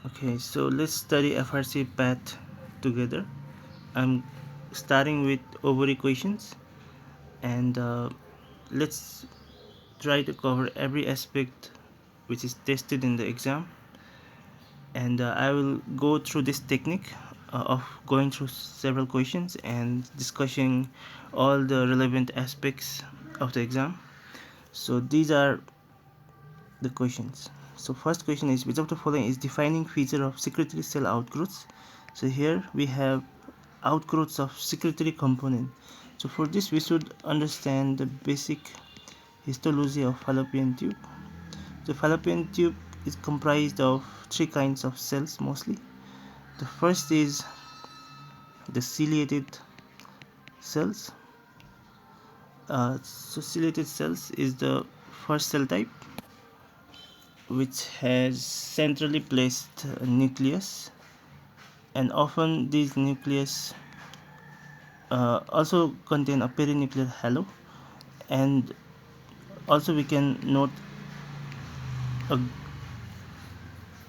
Okay, so let's study FRCPath together. I'm starting with ovary questions, and let's try to cover every aspect which is tested in the exam. And I will go through this technique of going through several questions and discussing all the relevant aspects of the exam. So these are the questions. So first question is, which of the following is defining feature of secretory cell outgrowths? So here we have outgrowths of secretory component. So for this we should understand the basic histology of fallopian tube. The fallopian tube is comprised of three kinds of cells mostly. The first is the ciliated cells. So ciliated cells is the first cell type, which has centrally placed nucleus, and often these nucleus also contain a perinuclear halo, and also we can note a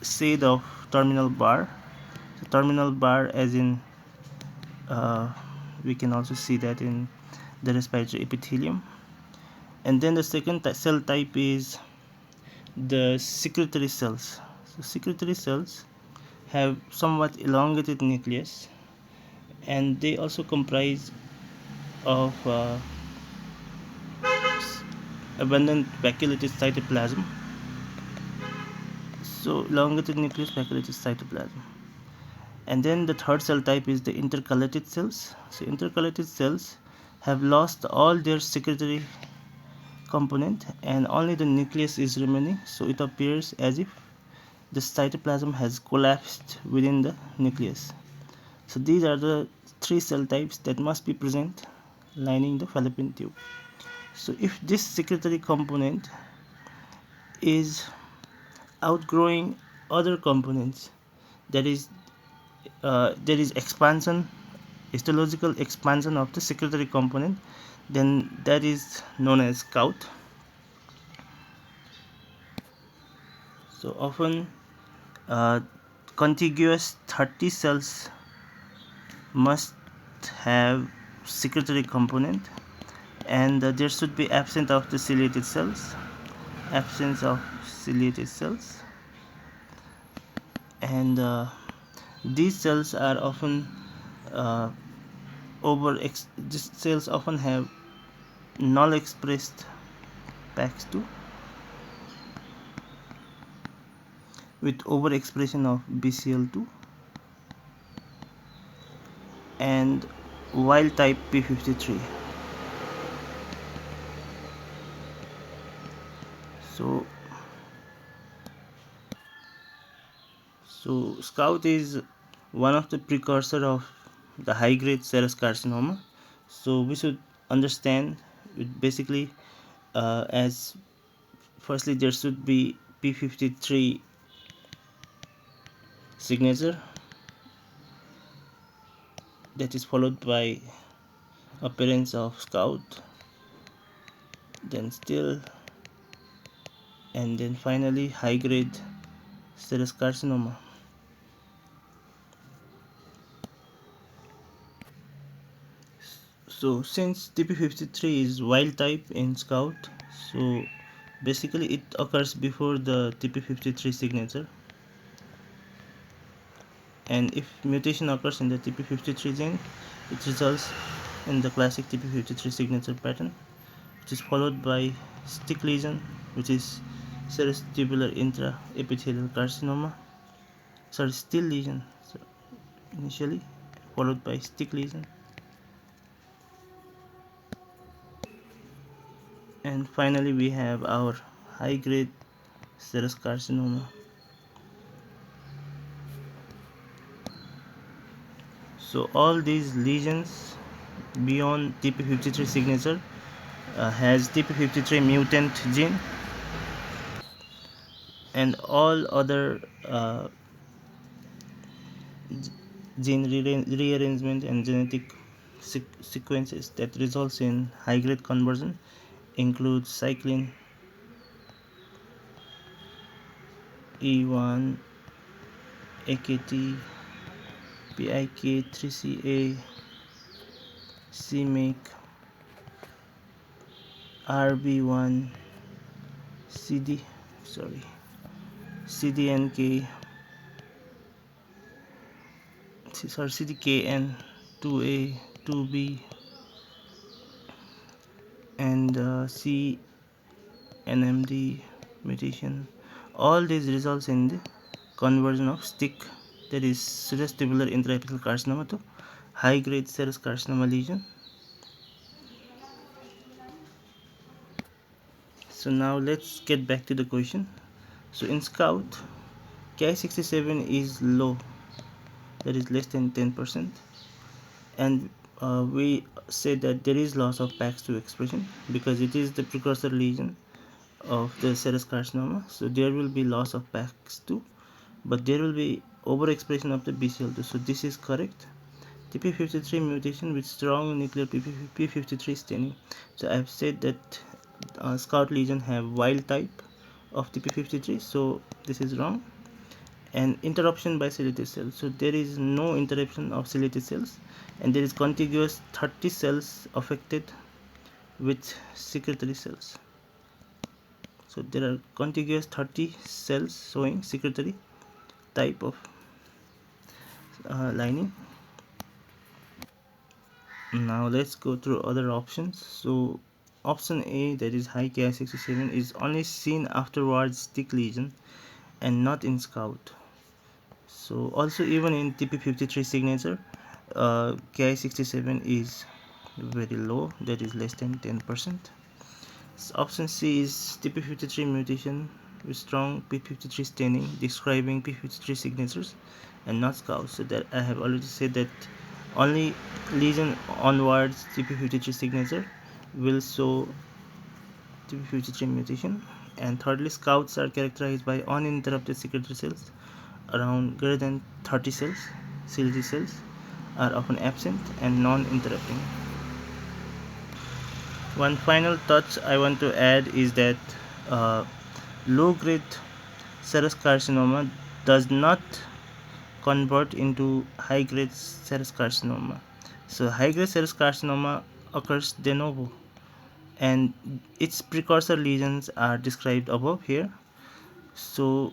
shade of terminal bar. So terminal bar, as in uh, we can also see that in the respiratory epithelium. And then the second cell type is the secretory cells. So secretory cells have somewhat elongated nucleus, and they also comprise of abundant vacuolated cytoplasm. So elongated nucleus, vacuolated cytoplasm. And then the third cell type is the intercalated cells. So intercalated cells have lost all their secretory component and only the nucleus is remaining, so it appears as if the cytoplasm has collapsed within the nucleus. So these are the three cell types that must be present lining the fallopian tube. So if this secretory component is outgrowing other components, that is there is expansion, histological expansion of the secretory component, then that is known as scout. So often uh, contiguous 30 cells must have secretory component, and there should be absence of the ciliated cells, and these cells are often uh, these cells often have null expressed PAX2 with overexpression of BCL2 and wild type P53. So scout is one of the precursor of the high grade serous carcinoma. So we should understand it basically as firstly there should be P53 signature, that is followed by appearance of scout, then still, and then finally high grade serous carcinoma. So since TP53 is wild type in scout, so basically it occurs before the TP53 signature, and if mutation occurs in the TP53 gene, it results in the classic TP53 signature pattern, which is followed by stick lesion, which is serous tubular intraepithelial carcinoma, still lesion, so initially followed by stick lesion, and finally we have our high grade serous carcinoma. So all these lesions beyond TP53 signature has TP53 mutant gene, and all other gene rearrangement and genetic sequences that results in high grade conversion include cyclin E1, AKT, PIK, 3CA, CMake, RB1, CDNK, CDKN, 2A, 2B, and CNMD mutation. All these results in the conversion of stick, that is serous tubular intraepithelial carcinoma, to high grade serous carcinoma lesion. So now let's get back to the question. So in Scout, Ki67 is low, that is less than 10%, and we said that there is loss of PAX2 expression because it is the precursor lesion of the serous carcinoma. So there will be loss of PAX2, but there will be overexpression of the BCL2. So this is correct. TP53 mutation with strong nuclear P53 staining. So I have said that Scout lesion have wild type of TP53, so this is wrong. And interruption by ciliate cells, so there is no interruption of ciliate cells, and there is contiguous 30 cells affected with secretory cells. So there are contiguous 30 cells showing secretory type of lining. Now let's go through other options. So option A, that is high Ki67, is only seen afterwards stick lesion and not in Scout. So also even in TP53 signature, Ki67 is very low, that is less than 10%. So option C is TP53 mutation with strong P53 staining describing P53 signatures and not Scout. So that I have already said that only lesion onwards TP53 signature will show TP53 mutation. And thirdly, Scouts are characterized by uninterrupted secretory cells around greater than 30 cells. Ciliary cells are often absent and non-interrupting. One final touch I want to add is that low-grade serous carcinoma does not convert into high-grade serous carcinoma. So high-grade serous carcinoma occurs de novo, and its precursor lesions are described above here. So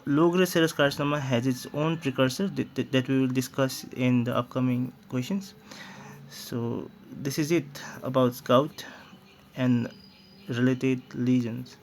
low-grade serous carcinoma has its own precursor that we will discuss in the upcoming questions. So this is it about Scout and related lesions.